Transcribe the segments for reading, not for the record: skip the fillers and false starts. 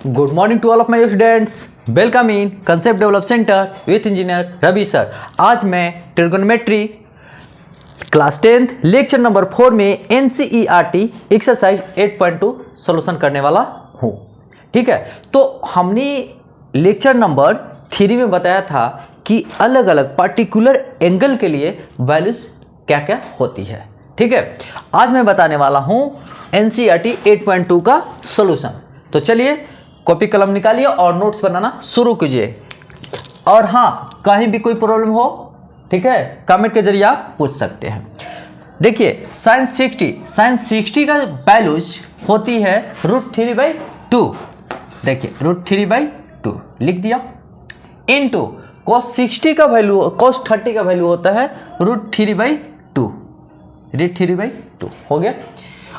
Good morning to all of my students. Welcome in Concept Develop Center with Engineer Ravi sir. आज मैं trigonometry class 10th lecture number 4 में NCERT exercise 8.2 solution करने वाला हूँ। ठीक है, तो हमने लेक्चर नंबर 3 में बताया था कि अलग अलग पर्टिकुलर एंगल के लिए वैल्यूज क्या क्या होती है। ठीक है, आज मैं बताने वाला हूँ NCERT 8.2 का सॉल्यूशन। तो चलिए कॉपी कलम निकालिए और नोट्स बनाना शुरू कीजिए। और हाँ, कहीं भी कोई प्रॉब्लम हो, ठीक है, कमेंट के जरिए आप पूछ सकते हैं। देखिए sin 60 का वैल्यूज होती है √3/2। देखिए √3/2 लिख दिया, इनटू cos 30 का वैल्यू होता है √3/2 हो गया।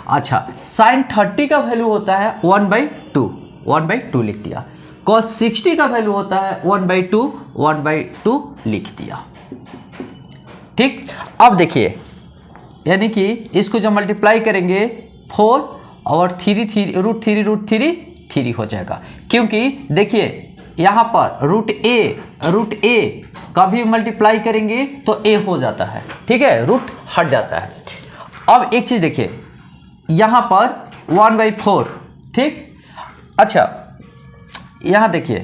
अच्छा, sin 30 का वैल्यू होता है 1/2 लिख दिया। cos 60 का वैल्यू होता है 1/2 लिख दिया। ठीक, अब देखिए, यानी कि इसको जब मल्टीप्लाई करेंगे 4 और 3 हो जाएगा, क्योंकि देखिए यहाँ पर रूट ए का भी मल्टीप्लाई करेंगे तो a हो जाता है। ठीक है, रूट हट जाता है। अब एक चीज देखिए, यहाँ पर 1/4। ठीक, अच्छा यहाँ देखिए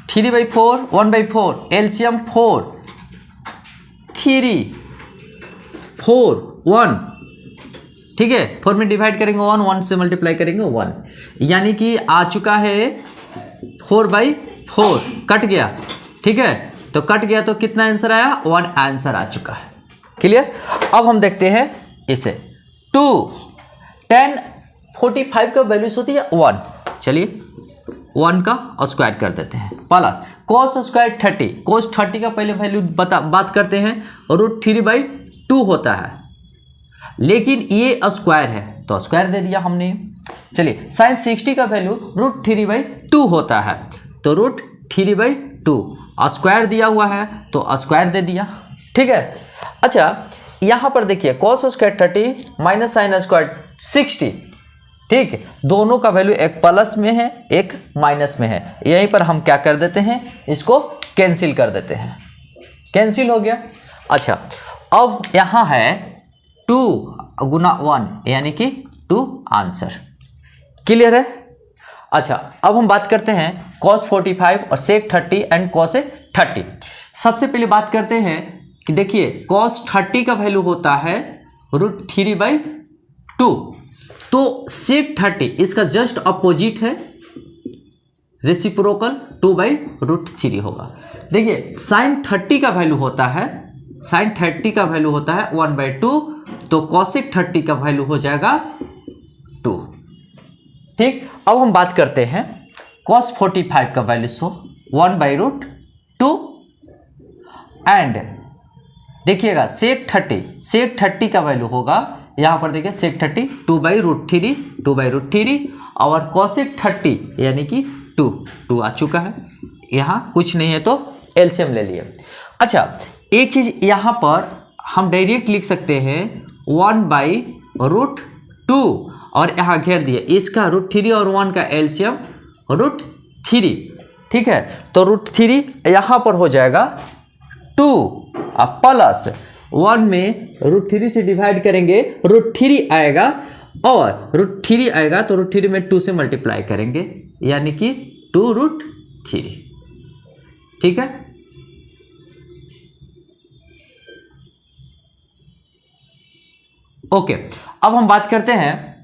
3/4 1/4 एलसीएम 4 1। ठीक है, 4 में डिवाइड करेंगे 1 से मल्टीप्लाई करेंगे 1, यानी कि आ चुका है 4/4 कट गया। ठीक है, तो कट गया तो कितना आंसर आया, 1 आंसर आ चुका है। क्लियर। अब हम देखते हैं इसे 2 10 45 का वैल्यूज होती है 1। चलिए 1 का स्क्वायर कर देते हैं, प्लस cos स्क्वायर 30। cos 30 का पहले वैल्यू बात करते हैं, √3/2 होता है, लेकिन ये स्क्वायर है तो स्क्वायर दे दिया हमने। चलिए sin 60 का वैल्यू √3/2 होता है, तो √3/2 स्क्वायर दिया हुआ है तो स्क्वायर दे दिया। ठीक है, अच्छा यहाँ पर देखिए cos square 30 minus sin square 60। ठीक, दोनों का वैल्यू एक प्लस में है एक माइनस में है, यहीं पर हम क्या कर देते हैं, इसको कैंसिल कर देते हैं। कैंसिल हो गया। अच्छा, अब यहाँ है 2 गुना 1 यानी कि 2 आंसर। क्लियर है। अच्छा, अब हम बात करते हैं cos 45 और sec 30 एंड cos 30। सबसे पहले बात करते हैं कि देखिए cos 30 का वैल्यू होता है √3/2, तो sec 30 इसका जस्ट अपोजिट है, रेसिप्रोकल 2/√3 होगा। देखिए sin 30 का वैल्यू होता है 1/2, तो cosec 30 का वैल्यू हो जाएगा 2। ठीक, अब हम बात करते हैं cos 45 का वैल्यू 1/√2 एंड देखिएगा sec 30 का वैल्यू होगा, यहाँ पर देखिए sec 30 2/√3 और cosec 30 यानी कि 2 आ चुका है। यहाँ कुछ नहीं है तो एलसीएम ले लिए। अच्छा, एक चीज यहाँ पर हम डायरेक्ट लिख सकते हैं 1/√2 और यहाँ घेर दिए, इसका √3 और 1 का एलसीएम √3। ठीक है, तो √3 यहाँ पर हो जाएगा 2 प्लस 1 में √3 से डिवाइड करेंगे √3 आएगा, और √3 आएगा तो √3 में 2 से मल्टीप्लाई करेंगे यानी कि 2√3। ठीक है, ओके। अब हम बात करते हैं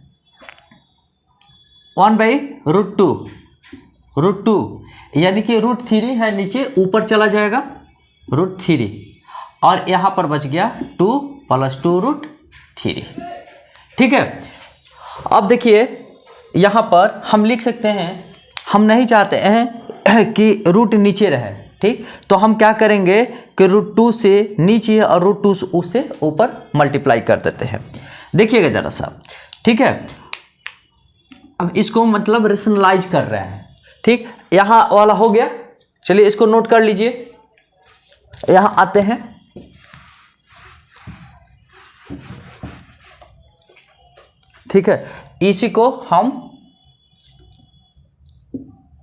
1/√2 यानी कि √3 है नीचे, ऊपर चला जाएगा √3 और यहाँ पर बच गया 2 + 2√3। ठीक है, अब देखिए यहाँ पर हम लिख सकते हैं, हम नहीं चाहते हैं कि रूट नीचे रहे। ठीक, तो हम क्या करेंगे कि √2 से नीचे और √2 से ऊपर मल्टीप्लाई कर देते हैं। देखिएगा जरा सा। ठीक है, अब इसको मतलब रेशनलाइज कर रहे हैं। ठीक, यहाँ वाला हो गया। चलिए इसको नोट कर लीजिए। यहाँ आते हैं, ठीक है, इसी को हम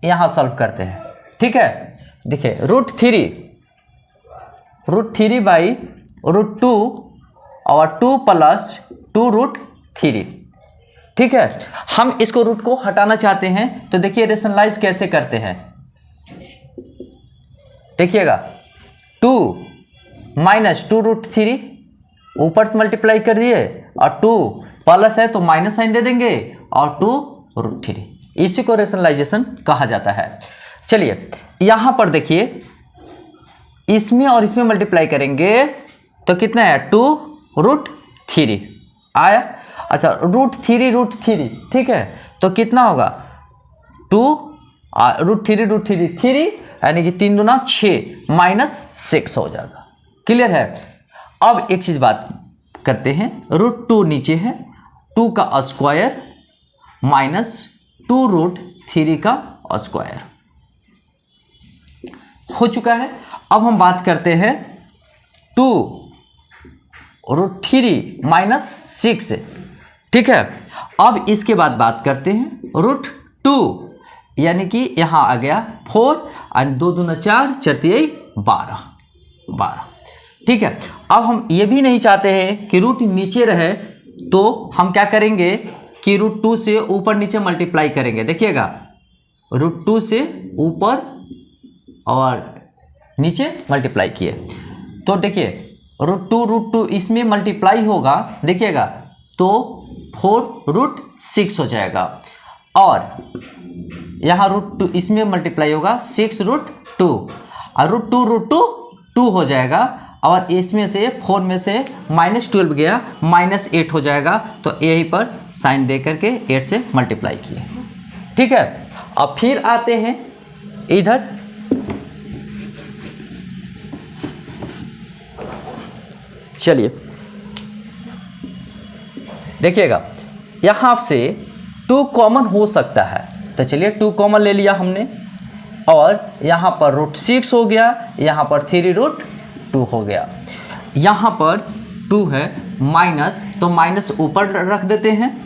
यहाँ सॉल्व करते हैं, ठीक है। देखिए रूट थ्री बाई रूट 2 और 2 प्लस 2 रूट 3, ठीक है। हम इसको रूट को हटाना चाहते हैं, तो देखिए रेशनलाइज कैसे करते हैं। देखिएगा 2 माइनस 2 रूट 3 ऊपर से मल्टीप्लाई कर दिए, और 2 प्लस है तो माइनस साइन दे देंगे, और 2 रूट 3, इसी को रेशनलाइजेशन कहा जाता है। चलिए यहां पर देखिए, इसमें और इसमें मल्टीप्लाई करेंगे तो कितना है 2 रूट 3 आया। अच्छा रूट थ्री, ठीक है, तो कितना होगा 2 रूट थ्री, यानी कि 3 दूना 6 माइनस 6 हो जाएगा। क्लियर है। अब एक चीज बात करते हैं, रूट 2 नीचे है, 2 का स्क्वायर माइनस 2 रूट 3 का स्क्वायर हो चुका है। अब हम बात करते हैं 2 रूट 3 माइनस 6, ठीक है। अब इसके बाद बात करते हैं रूट 2, यानी कि यहां आ गया 4 और 2 दूना 4, 4 12, ठीक है। अब हम ये भी नहीं चाहते हैं कि रूट नीचे रहे, तो हम क्या करेंगे कि रूट 2 से ऊपर नीचे मल्टीप्लाई करेंगे। देखिएगा रूट 2 से ऊपर और नीचे मल्टीप्लाई किए, तो देखिए रूट 2 इसमें मल्टीप्लाई होगा, देखिएगा तो 4 रूट 6 हो जाएगा, और यहाँ रूट 2 इसमें मल्टीप्लाई होगा 6 रूट 2, और रूट 2 हो जाएगा, और इसमें से 4 में से -12 गया, -8 हो जाएगा, तो यहीं पर साइन दे करके 8 से मल्टीप्लाई किए, ठीक है। अब फिर आते हैं इधर, चलिए देखिएगा यहां से 2 कॉमन हो सकता है, तो चलिए 2 कॉमन ले लिया हमने, और यहां पर रूट 6 हो गया, यहां पर 3 रूट 2 हो गया। यहां पर 2 है माइनस, तो माइनस ऊपर रख देते हैं,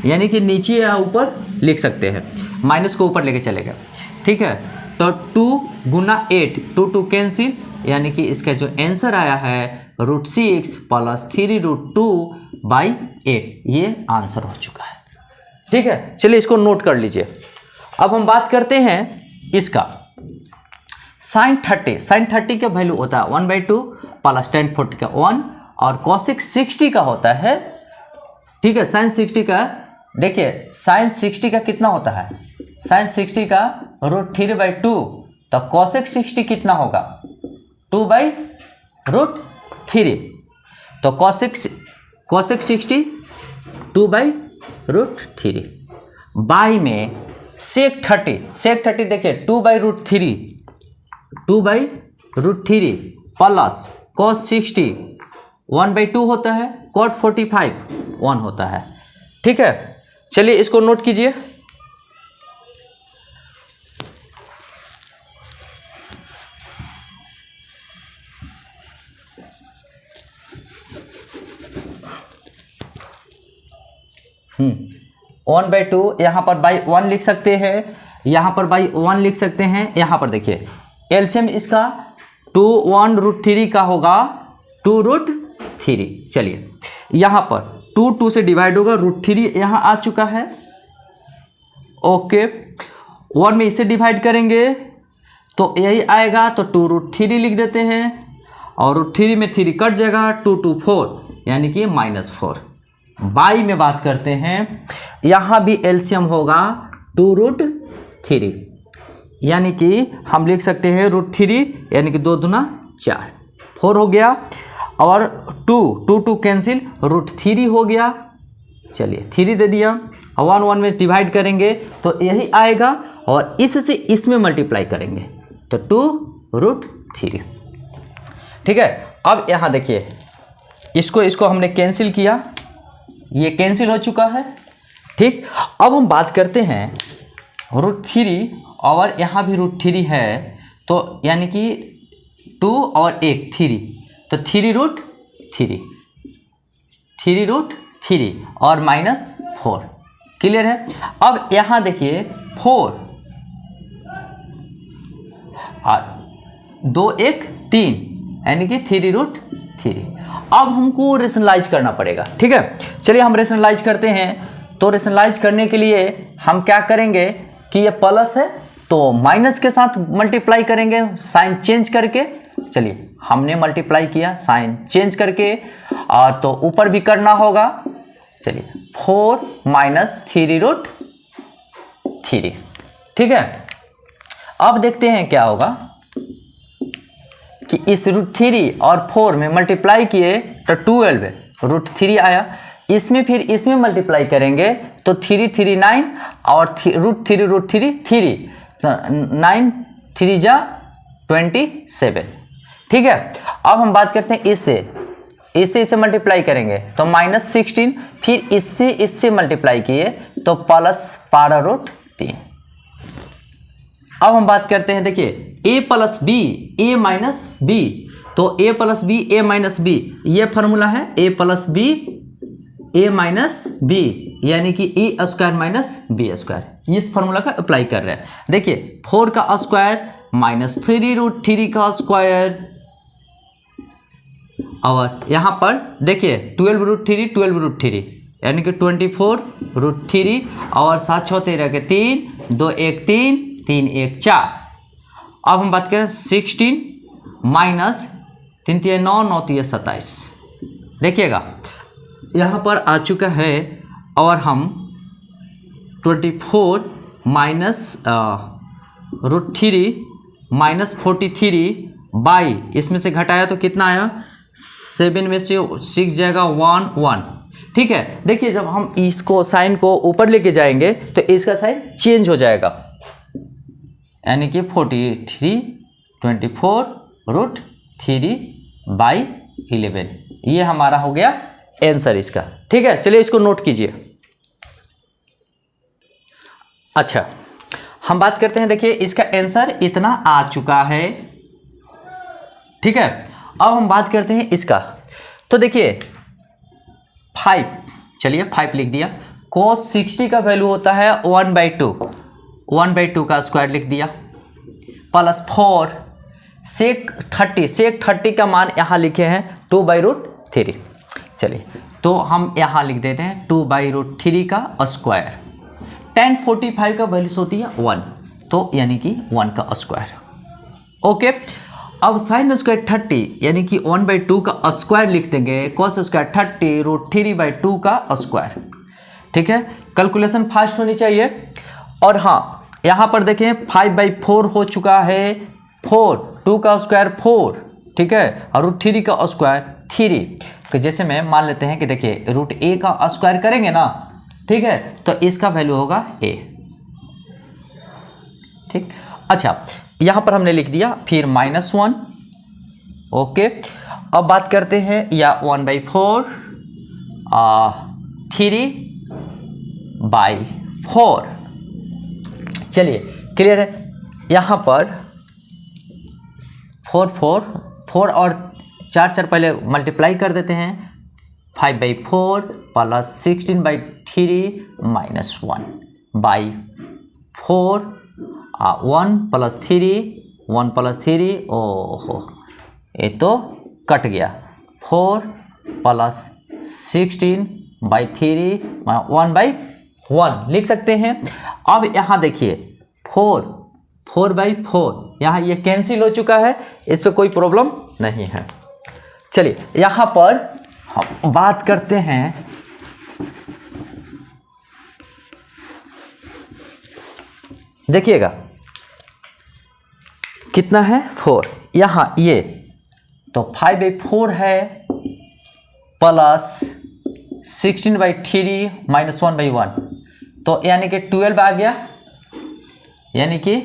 यानी कि नीचे या ऊपर लिख सकते हैं, माइनस को ऊपर लेके चलेगा, ठीक है। तो 2 गुना 8, 2 कैंसिल, यानी कि इसका जो आंसर आया है रूट 6 प्लस 3 रूट 2 बाई 8, ये आंसर हो चुका है, ठीक है। चलिए इसको नोट कर लीजिए। अब हम बात करते हैं इसका साइन 30 का वैल्यू होता है 1/2 प्लस tan 40 का 1, और cosec 60 का होता है, ठीक है। साइन 60 का, देखिए साइन 60 का कितना होता है, साइन 60 का रूट 3/2, तो cosec 60 कितना होगा 2/√3, तो cosec 60 2/√3 बाई में sec 30 देखिए 2/√3 प्लस cos 60 1/2 होता है, cot 45 1 होता है, ठीक है। चलिए इसको नोट कीजिए। वन बाई टू, यहाँ पर बाई 1 लिख सकते हैं, यहाँ पर बाई 1 लिख सकते हैं। यहाँ पर देखिए एलसीएम इसका 2 1√3 का होगा 2√3। चलिए यहाँ पर 2 से डिवाइड होगा, √3 यहाँ आ चुका है, ओके। 1 में इसे डिवाइड करेंगे तो यही आएगा, तो 2√3 लिख देते हैं, और √3 में 3 कट जाएगा, 2 2 4 यानी कि -4। बाई में बात करते हैं, यहाँ भी एलसीएम होगा 2√3, यानी कि हम लिख सकते हैं √3 यानी कि 2 दूना 4, 4 हो गया, और 2 कैंसिल, √3 हो गया। चलिए 3 दे दिया, 1 में डिवाइड करेंगे तो यही आएगा, और इससे इसमें मल्टीप्लाई करेंगे तो 2√3, ठीक है। अब यहाँ देखिए इसको हमने कैंसिल किया, ये कैंसिल हो चुका है, ठीक। अब हम बात करते हैं √3, और यहाँ भी √3 है, तो यानी कि 2 और 1 3, तो 3√3 और -4, क्लियर है। अब यहाँ देखिए 4 और 2 1 3 यानी कि 3√3। अब हमको रेशनलाइज करना पड़ेगा, ठीक है। चलिए हम रेशनलाइज करते हैं। तो रेशनलाइज करने के लिए हम क्या करेंगे कि ये प्लस है तो माइनस के साथ मल्टीप्लाई करेंगे साइन चेंज करके। चलिए हमने मल्टीप्लाई किया साइन चेंज करके, और तो ऊपर भी करना होगा। चलिए 4 माइनस 3√3, ठीक है। अब देखते हैं क्या होगा कि इस √3 और 4 में मल्टीप्लाई किए तो 12 है, √3 आया। इसमें फिर इसमें मल्टीप्लाई करेंगे तो 3 3 9 और √3 3 तो 9 3 जा 27, ठीक है। अब हम बात करते हैं इससे मल्टीप्लाई करेंगे तो -16, फिर इससे मल्टीप्लाई किए तो +12√3। अब हम बात करते हैं, देखिए a plus B a minus B, तो a plus B a minus B ये फॉर्मूला है, a plus B a minus B यानी कि A square minus B square. इस फॉर्मूला का अप्लाई कर रहे हैं। देखिए 4 का स्क्वायर माइनस 3√3 का स्क्वायर, और यहाँ पर देखिए 12√3 यानी कि 24√3, और 7 6 13 के 3 2 1 3 3 1 4। अब हम बात करें 16 माइनस 3 3 9 9 3 27। देखिएगा यहाँ पर आ चुका है, और हम 24 माइनस √3 माइनस 43 बाई इसमें से घटाया तो कितना आया, 7 में से 6 जाएगा 1 1, ठीक है। देखिए जब हम इसको साइन को ऊपर लेके जाएंगे तो इसका साइन चेंज हो जाएगा, यानी कि 43 24√3 बाई 11, ये हमारा हो गया आंसर इसका, ठीक है। चलिए इसको नोट कीजिए। अच्छा हम बात करते हैं, देखिए इसका आंसर इतना आ चुका है, ठीक है। अब हम बात करते हैं इसका, तो देखिए 5, चलिए 5 लिख दिया। cos 60 का वैल्यू होता है 1/2, 1/2 का स्क्वायर लिख दिया, प्लस 4 sec 30 का मान यहाँ लिखे हैं 2/√3। चलिए तो हम यहाँ लिख देते हैं 2/√3 का स्क्वायर। tan 45 का वैल्यू होती है 1, तो यानी कि 1 का स्क्वायर, ओके। अब साइन स्क्वायर 30 यानी कि 1/2 का स्क्वायर लिख देंगे, cos स्क्वायर 30 √3/2 का स्क्वायर, ठीक है। कैलकुलेशन फास्ट होनी चाहिए। और हाँ यहाँ पर देखें 5/4 हो चुका है, 4 2 का स्क्वायर 4, ठीक है, और √3 का स्क्वायर 3। तो जैसे में मान लेते हैं कि देखिए √a का स्क्वायर करेंगे ना, ठीक है, तो इसका वैल्यू होगा a, ठीक। अच्छा यहाँ पर हमने लिख दिया, फिर -1, ओके। अब बात करते हैं या 1/4 3/4, चलिए क्लियर है। यहाँ पर 4 और 4 पहले मल्टीप्लाई कर देते हैं, 5/4 प्लस 16/3 -1/4 1 + 3 1 + 3, ओहो ये तो कट गया, 4 + 16/3 1/1 लिख सकते हैं। अब यहाँ देखिए 4/4 यहाँ ये कैंसिल हो चुका है, इस पर कोई प्रॉब्लम नहीं है। चलिए यहाँ पर हम बात करते हैं, देखिएगा कितना है 4, यहाँ ये तो 5/4 है प्लस 16/3 -1/1, तो यानी कि 12 आ गया, यानी कि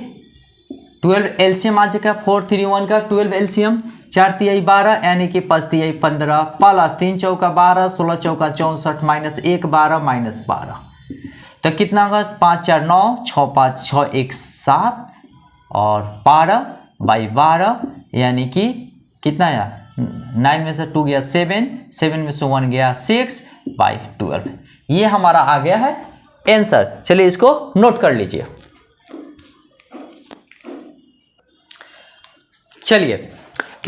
12 एलसीएम आ जाएगा 4 3 1 का 12 एलसीएम, 4 तिहाई 12 यानी कि 5 तिहाई 15 प्लस 3 चौका 12 16 चौका 64 -1 12 -12, तो कितना होगा 5 4 9 6 5 6 1 7 और 12/12 यानी कि कितना आया, 9 में से 2 गया 7 7 में से 1 गया 6/12, ये हमारा आ गया है आंसर। चलिए इसको नोट कर लीजिए। चलिए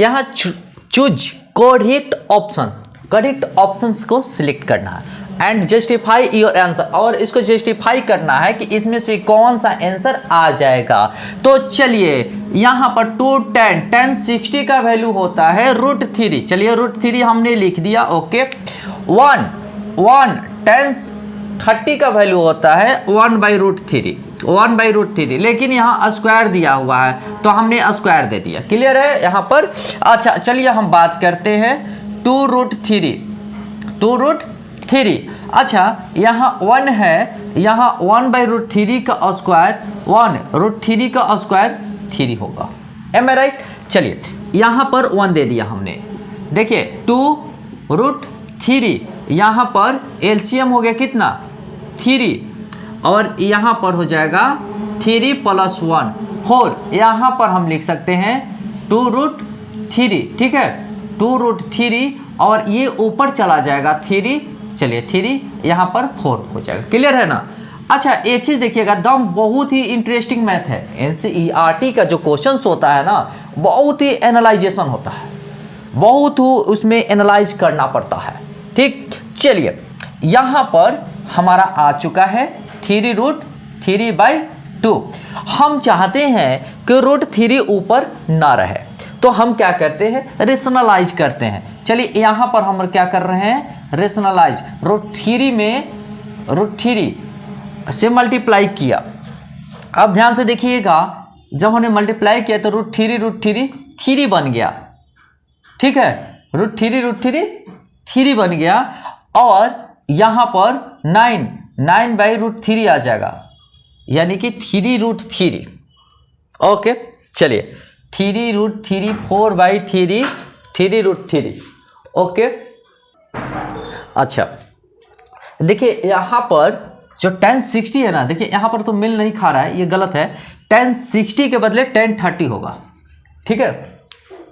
यहाँ choose correct option, correct options को सिलेक्ट करना है एंड जस्टिफाई योर आंसर, और इसको जस्टिफाई करना है कि इसमें से कौन सा आंसर आ जाएगा। तो चलिए यहाँ पर 2 10 10 60 का वैल्यू होता है √3। चलिए √3 हमने लिख दिया, ओके। 1 1 10 30 का वैल्यू होता है 1/√3, 1/√3, लेकिन यहाँ स्क्वायर दिया हुआ है तो हमने स्क्वायर दे दिया। क्लियर है यहाँ पर? अच्छा चलिए हम बात करते हैं 2√3, 2√3। अच्छा यहाँ 1 है, यहाँ 1/√3 का स्क्वायर 1 √3 का स्क्वायर 3 होगा। एम आई राइट? चलिए यहाँ पर 1 दे दिया हमने। देखिए 2√3, यहाँ पर एलसीएम हो गया कितना 3, और यहाँ पर हो जाएगा 3 + 1 4। यहाँ पर हम लिख सकते हैं 2√3, ठीक है 2√3, और ये ऊपर चला जाएगा 3, चलिए 3 यहाँ पर 4 हो जाएगा। क्लियर है ना? अच्छा एक चीज़ देखिएगा, दम बहुत ही इंटरेस्टिंग मैथ है। एनसीईआरटी का जो क्वेश्चंस होता है ना, बहुत ही एनालाइजेशन होता है, बहुत ही उसमें एनालाइज करना पड़ता है। ठीक, चलिए यहाँ पर हमारा आ चुका है 3√3/2। हम चाहते हैं कि √3 ऊपर ना रहे, तो हम क्या करते हैं, रेशनलाइज करते हैं। चलिए यहाँ पर हम क्या कर रहे हैं, रेशनलाइज। √3 में √3 से मल्टीप्लाई किया। अब ध्यान से देखिएगा, जब हमने मल्टीप्लाई किया तो √3 3 बन गया, ठीक है √3 3 बन गया, और यहाँ पर 9/√3 आ जाएगा, यानी कि 3√3। ओके चलिए 3√3 4/3 3√3। ओके अच्छा देखिए यहाँ पर जो 1060 है ना, देखिए यहाँ पर तो मिल नहीं खा रहा है, ये गलत है। 1060 के बदले 1030 होगा, ठीक है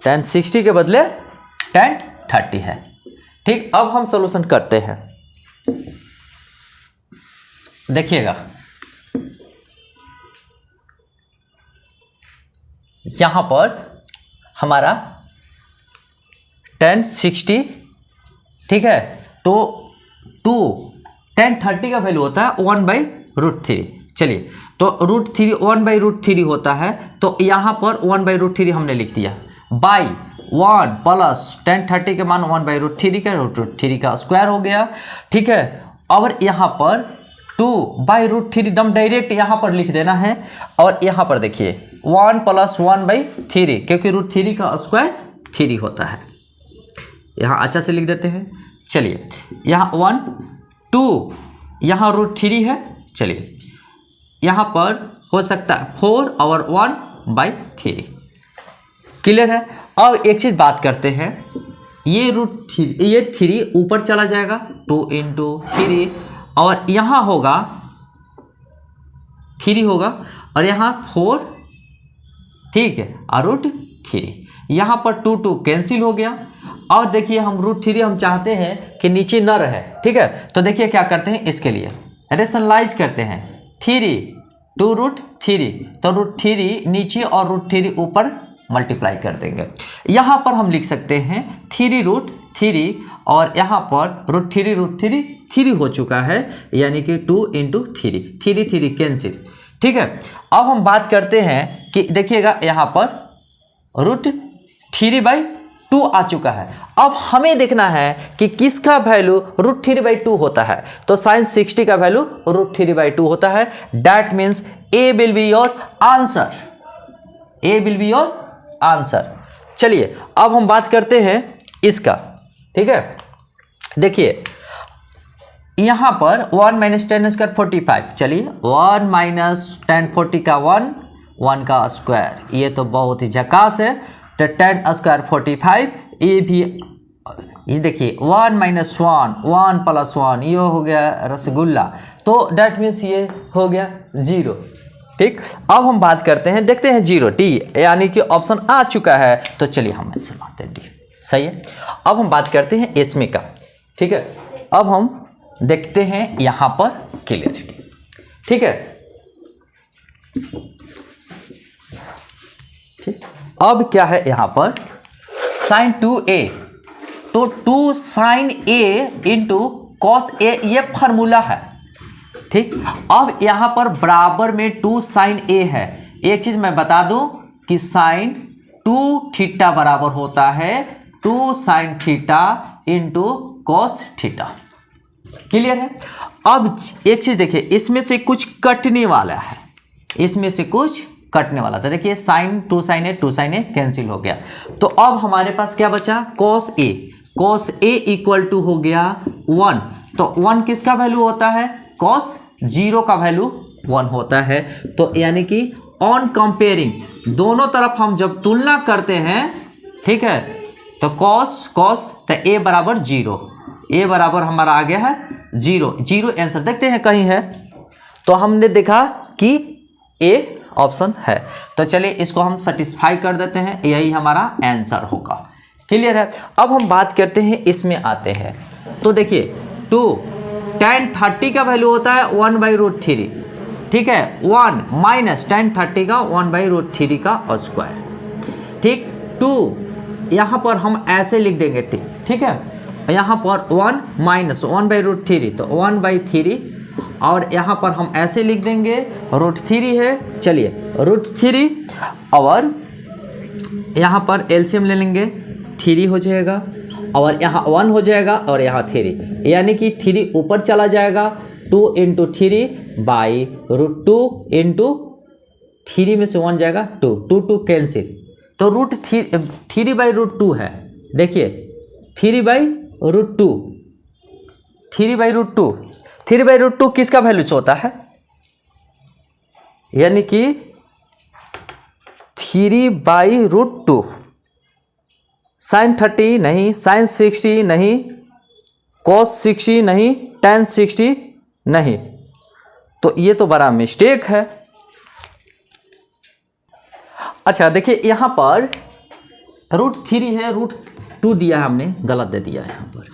1060 के बदले 1030 है। ठीक, अब हम सॉल्यूशन करते हैं। देखिएगा यहां पर हमारा 1060, ठीक है, तो 1030 का वैल्यू होता है 1/√3। चलिए तो √3 1/√3 होता है, तो यहां पर 1/√3 हमने लिख दिया, बाई 1 प्लस 1030 के मान 1/√3 का √3 का स्क्वायर हो गया, ठीक है। और यहाँ पर 2/√3 एकदम डायरेक्ट यहाँ पर लिख देना है, और यहाँ पर देखिए 1 + 1/3, क्योंकि √3 का स्क्वायर 3 होता है। यहाँ अच्छा से लिख देते हैं। चलिए यहाँ 1 2 यहाँ √3 है, चलिए यहाँ पर हो सकता है 4 और 1/3। क्लियर है? अब एक चीज बात करते हैं, ये √3 ये 3 ऊपर चला जाएगा 2 × 3, और यहाँ होगा 3 होगा, और यहाँ 4, ठीक है, और √3 यहाँ पर 2 2 कैंसिल हो गया। और देखिए हम √3 हम चाहते हैं कि नीचे न रहे, ठीक है, तो देखिए क्या करते हैं, इसके लिए रेशनलाइज करते हैं। 3 2√3, तो √3 नीचे और √3 ऊपर मल्टीप्लाई कर देंगे। यहाँ पर हम लिख सकते हैं 3√3, और यहाँ पर √3 3 हो चुका है, यानी कि 2 × 3 3 कैंसिल, ठीक है। अब हम बात करते हैं कि देखिएगा यहाँ पर √3/2 आ चुका है। अब हमें देखना है कि किसका वैल्यू √3/2 होता है, तो sin 60 का वैल्यू √3/2 होता है। That means A will be your answer, A will be your answer. चलिए अब हम बात करते हैं इसका, ठीक है। देखिए यहां पर 1 - 10² 45, चलिए 1 - 10 40 का 1 का स्क्वायर, ये तो बहुत ही झकास है। तो 10² 45, ये भी, ये देखिए 1 - 1 1 + 1, ये हो गया रसगुल्ला, तो दैट मीन्स ये हो गया 0। ठीक, अब हम बात करते हैं, देखते हैं 0 डी, यानी कि ऑप्शन आ चुका है, तो चलिए हम आंसर मानते हैं डी, सही है। अब हम बात करते हैं इसमें का, ठीक है। अब हम देखते हैं यहां पर क्लियरिटी, ठीक है। ठीक, अब क्या है यहाँ पर sin 2a, तो 2 sin a into cos a ये फार्मूला है, ठीक। अब यहाँ पर बराबर में 2 sin a है। एक चीज मैं बता दूं कि sin 2 थीटा बराबर होता है 2 sin theta into cos theta. Clear है। अब एक चीज देखिए, इसमें से कुछ कटने वाला है, इसमें से कुछ कटने वाला था। देखिए sin 2 sin a 2 sin a cancel हो गया। तो अब हमारे पास क्या बचा, cos a। cos a equal to हो गया 1। तो 1 किसका वैल्यू होता है, cos 0 का वैल्यू 1 होता है। तो यानी कि ऑन कंपेयरिंग, दोनों तरफ हम जब तुलना करते हैं, ठीक है, तो cos तो a बराबर 0, a बराबर हमारा आ गया है 0 आंसर। देखते हैं कहीं है, तो हमने देखा कि a ऑप्शन है। तो चलिए इसको हम सेटिस्फाई कर देते हैं, यही हमारा आंसर होगा। क्लियर है। अब हम बात करते हैं, इसमें आते हैं। तो देखिए 2 tan 30 का वैल्यू होता है 1/√3, ठीक है। 1 माइनस tan 30 का 1/√3 का स्क्वायर, ठीक। 2 यहाँ पर हम ऐसे लिख देंगे, ठीक है। यहाँ पर 1 माइनस 1/√3, तो 1/3, और यहाँ पर हम ऐसे लिख देंगे √3 है। चलिए √3, और यहाँ पर एलसीएम ले लेंगे, 3 हो जाएगा, और यहाँ 1 हो जाएगा, और यहाँ 3, यानी कि 3 ऊपर चला जाएगा। 2 × 3/√2 इंटू 3 में से 1 जाएगा 2 कैंसिल, तो √3/√2 है। देखिए 3/√2, 3/√2 किसका वैल्यू होता है, यानी कि 3/√2। sin 30 नहीं, sin 60 नहीं, cos 60 नहीं, tan 60 नहीं, तो ये तो बड़ा मिस्टेक है। अच्छा देखिए यहाँ पर √3 है, √2 दिया है हमने, गलत दे दिया है यहाँ पर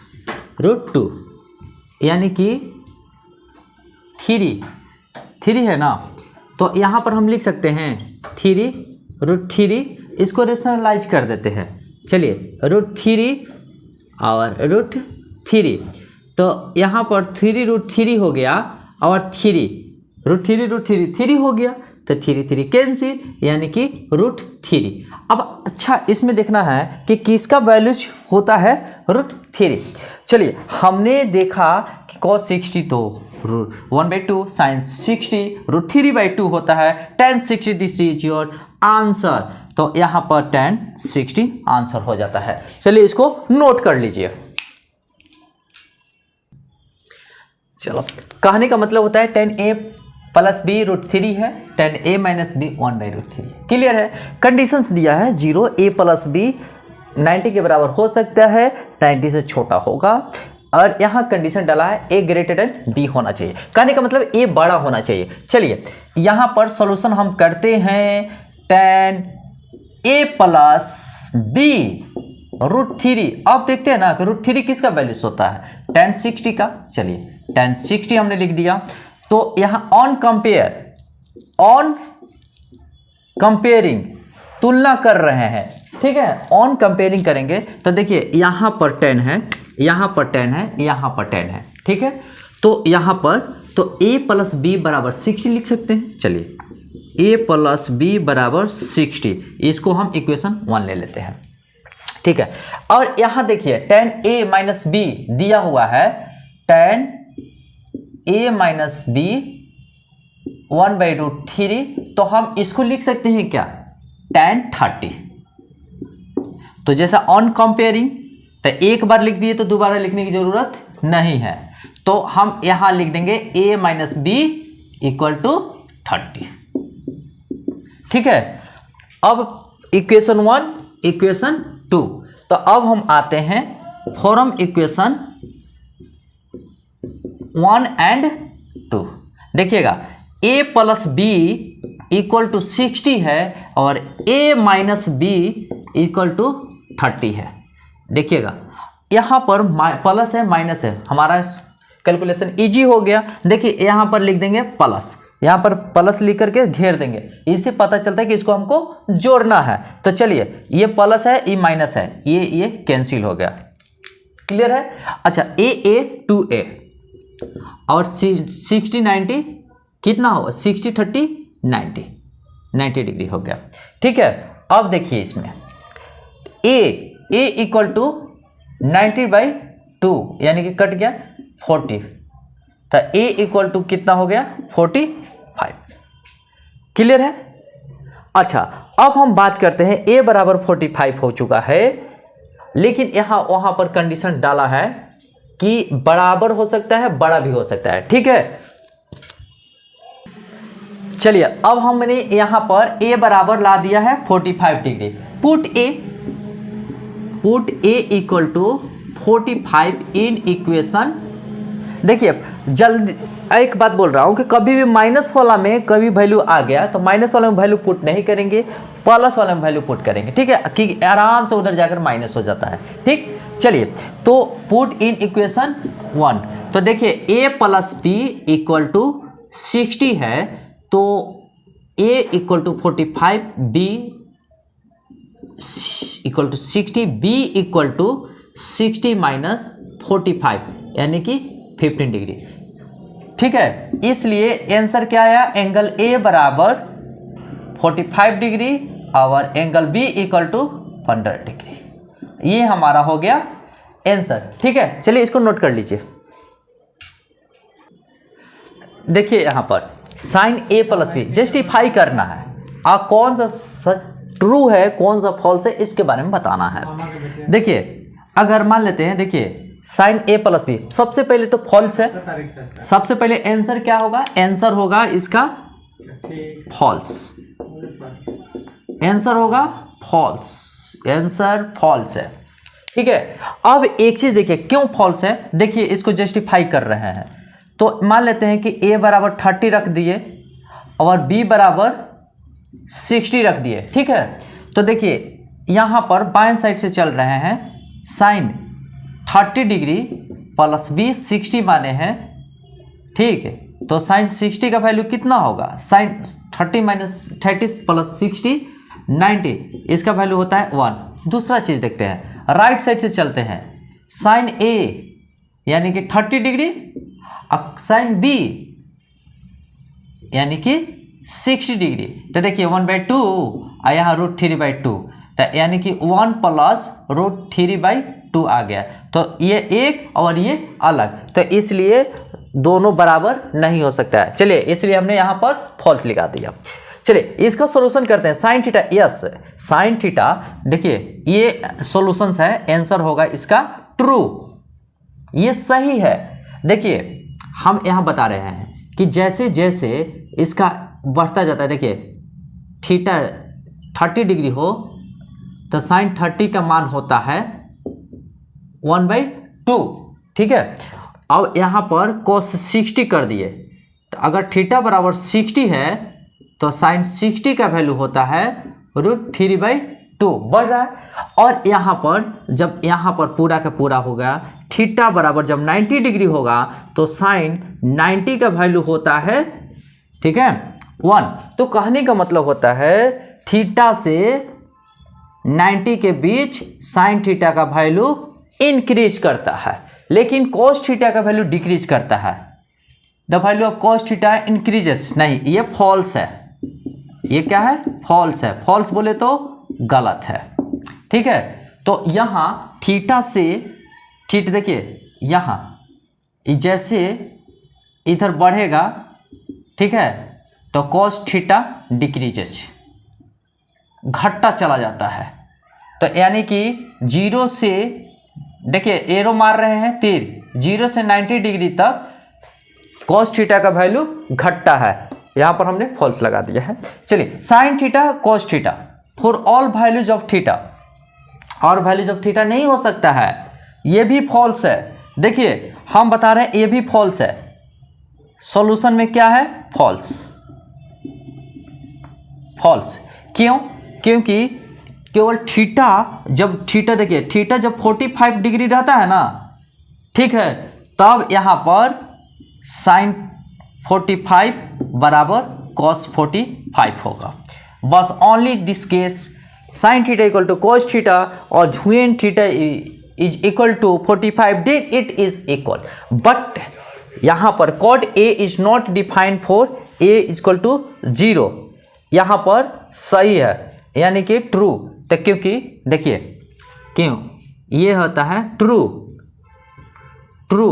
√2, यानी कि 3 है ना। तो यहाँ पर हम लिख सकते हैं 3 इसको रेशनलाइज कर देते हैं। चलिए √3 और √3, तो यहाँ पर 3 हो गया, और 3 हो गया, तो 3 कैंसिल, यानी कि √3। अब अच्छा इसमें देखना है कि किसका वैल्यू होता है √3। चलिए हमने देखा कि cos 60 तो 1/2, sin 60 √3/2 होता है, tan 60 this is your answer. तो यहाँ पर tan 60 आंसर हो जाता है। चलिए इसको नोट कर लीजिए। चलो कहने का मतलब होता है tan a + b √3 है, tan a - b 1/√3। क्लियर है। कंडीशंस दिया है 0 a + b 90 के बराबर हो सकता है, 90 से छोटा होगा, और यहाँ कंडीशन डाला है a > b होना चाहिए। कहने का मतलब a बड़ा होना चाहिए। चलिए यहाँ पर सॉल्यूशन हम करते हैं, tan a + b √3। अब देखते हैं ना कि √3 किसका वैल्यूस होता है, tan 60 का। चलिए tan 60 हमने लिख दिया। तो यहाँ ऑन कंपेयरिंग तुलना कर रहे हैं, ठीक है। ऑन कंपेयरिंग करेंगे तो देखिए यहाँ पर 10 है, यहाँ पर 10 है, यहाँ पर 10 है, ठीक है। तो यहाँ पर तो a + b = 60 लिख सकते हैं। चलिए a + b = 60, इसको हम इक्वेशन 1 ले लेते हैं, ठीक है। और यहाँ देखिए tan a - b दिया हुआ है, tan a - b 1/√3, तो हम इसको लिख सकते हैं क्या, tan 30। तो जैसा ऑन कंपेयरिंग, तो एक बार लिख दिए तो दोबारा लिखने की जरूरत नहीं है, तो हम यहां लिख देंगे a - b = 30, ठीक है। अब इक्वेशन 1, इक्वेशन 2, तो अब हम आते हैं फॉर्म इक्वेशन 1 और 2। देखिएगा a + b = 60 है, और a - b = 30 है। देखिएगा यहाँ पर प्लस है माइनस है, हमारा कैलकुलेशन इजी हो गया। देखिए यहाँ पर लिख देंगे प्लस, यहाँ पर प्लस लिख करके घेर देंगे, इससे पता चलता है कि इसको हमको जोड़ना है। तो चलिए ये प्लस है, ये माइनस है, ये कैंसिल हो गया। क्लियर है? अच्छा, ए 2a और 60 90 कितना होगा? 60 30 90 डिग्री हो गया। ठीक है, अब देखिए इसमें a इक्वल टू 90/2 यानी कि कट गया 40, तो a इक्वल टू कितना हो गया? 45। क्लियर है? अच्छा, अब हम बात करते हैं a बराबर 45 हो चुका है, लेकिन यहां वहां पर कंडीशन डाला है कि बराबर हो सकता है, बड़ा भी हो सकता है। ठीक है, चलिए अब हमने यहां पर a बराबर ला दिया है 45 degree. Put a equal to 45 in equation. देखिए जल्दी एक बात बोल रहा हूं कि कभी भी माइनस वाला में कभी वैल्यू आ गया तो माइनस वाले में वैल्यू पुट नहीं करेंगे, प्लस वाले में वैल्यू पुट करेंगे। ठीक है, कि आराम से उधर जाकर माइनस हो जाता है। ठीक, चलिए तो पुट इन इक्वेशन 1। तो देखिए a plus b equal to 60 है, तो a equal to 45, b equal to 60, b equal to 60 minus 45 यानी कि 15 डिग्री। ठीक है, इसलिए आंसर क्या आया? एंगल a बराबर 45 डिग्री और angle b equal to 15 degree. ये हमारा हो गया आंसर। ठीक है, चलिए इसको नोट कर लीजिए। देखिए यहां पर sine a plus B justify करना है, कौन सा ट्रू है कौन सा फॉल्स है इसके बारे में बताना है। देखिए अगर मान लेते हैं, देखिए साइन a प्लस बी सबसे पहले तो फॉल्स है, सबसे पहले आंसर क्या होगा? आंसर होगा इसका फॉल्स, आंसर होगा फॉल्स, आंसर फॉल्स है। ठीक है, अब एक चीज देखिए क्यों फॉल्स है। देखिए इसको जस्टिफाई कर रहे हैं, तो मान लेते हैं कि a बराबर 30 रख दिए और b बराबर 60 रख दिए। ठीक है, तो देखिए यहां पर बाएं साइड से चल रहे हैं, साइन 30 डिग्री प्लस b 60 माने हैं। ठीक है, तो साइन 60 का वैल्यू कितना होगा? साइन 30 माइनस 30 प्लस 60 90, इसका वैल्यू होता है 1। दूसरा चीज देखते हैं, राइट साइड से चलते हैं, साइन a यानी कि 30 डिग्री, अब साइन b यानी कि 60 डिग्री, तो देखिए 1/2 और यहाँ √3/2, तो यानी कि 1 प्लस √3/2 आ गया। तो ये एक और ये अलग, तो इसलिए दोनों बराबर नहीं हो सकता है। चलिए इसलिए हमने यहाँ पर फॉल्स लिखा दिया। चलिए इसका सॉल्यूशन करते हैं। Sine theta, yes sine theta, देखिए ये सॉल्यूशन है, आंसर होगा इसका ट्रू, ये सही है। देखिए हम यहाँ बता रहे हैं कि जैसे जैसे इसका बढ़ता जाता है, देखिए थीटा 30 डिग्री हो तो साइन 30 का मान होता है 1/2। ठीक है, अब यहाँ पर cos 60 कर दिए, तो अगर थीटा बराबर 60 है तो साइन 60 का वैल्यू होता है √3/2, बढ़ रहा है। और यहाँ पर जब यहाँ पर पूरा का पूरा होगा, थीटा बराबर जब 90 डिग्री होगा तो साइन 90 का वैल्यू होता है, ठीक है, 1। तो कहने का मतलब होता है थीटा से 90 के बीच साइन थीटा का वैल्यू इंक्रीज करता है, लेकिन cos थीटा का वैल्यू डिक्रीज करता है। The value of cos theta increases, नहीं ये फॉल्स है। ये क्या है? फॉल्स है। फॉल्स बोले तो गलत है। ठीक है, तो यहाँ थीटा से थीटा, देखिए यहाँ जैसे इधर बढ़ेगा, ठीक है, तो cos थीटा डिक्रीजेस, घटता चला जाता है। तो यानी कि 0 से, देखिए एरो मार रहे हैं तीर, 0 से 90 डिग्री तक cos थीटा का वैल्यू घटता है। यहां पर हमने फॉल्स लगा दिया है। चलिए sine theta cos theta for all values of theta, और वैल्यूज ऑफ थीटा नहीं हो सकता है, ये भी फॉल्स है। देखिए हम बता रहे हैं ये भी फॉल्स है। सॉल्यूशन में क्या है? False, false. क्यों? क्योंकि केवल थीटा, जब थीटा, देखिए थीटा जब 45 डिग्री रहता है ना, ठीक है, तब यहाँ पर साइन 45 बराबर cos 45 होगा। बस only this case sin theta equal to cos theta और when theta is equal to 45 then it is equal. But यहाँ पर cot A is not defined for A equal to 0, यहाँ पर सही है यानी कि ट्रू। तो क्योंकि देखिए क्यों ये होता है ट्रू, ट्रू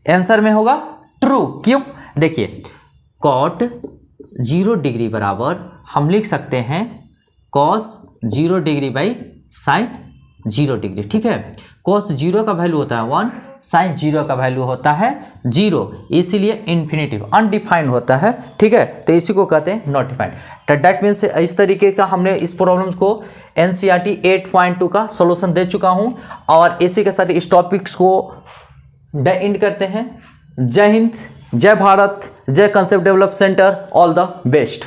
आंसर में होगा ट्रू। क्यों? देखिए cot 0 डिग्री बराबर हम लिख सकते हैं cos 0 degree by sin 0 degree. ठीक है, cos 0 का वैल्यू होता है 1, sin 0 का वैल्यू होता है 0, इसीलिए इन्फिनेटिव अनडिफाइंड होता है। ठीक है, तो इसी को कहते हैं नॉट डिफाइंड। तो दैट मीन्स इस तरीके का हमने इस प्रॉब्लम्स को NCERT 8.2 का सॉल्यूशन दे चुका हूं और इसी के साथ इस टॉपिक्स को एंड करते हैं। जय हिंद, जय भारत, जय concept develop centre, all the best.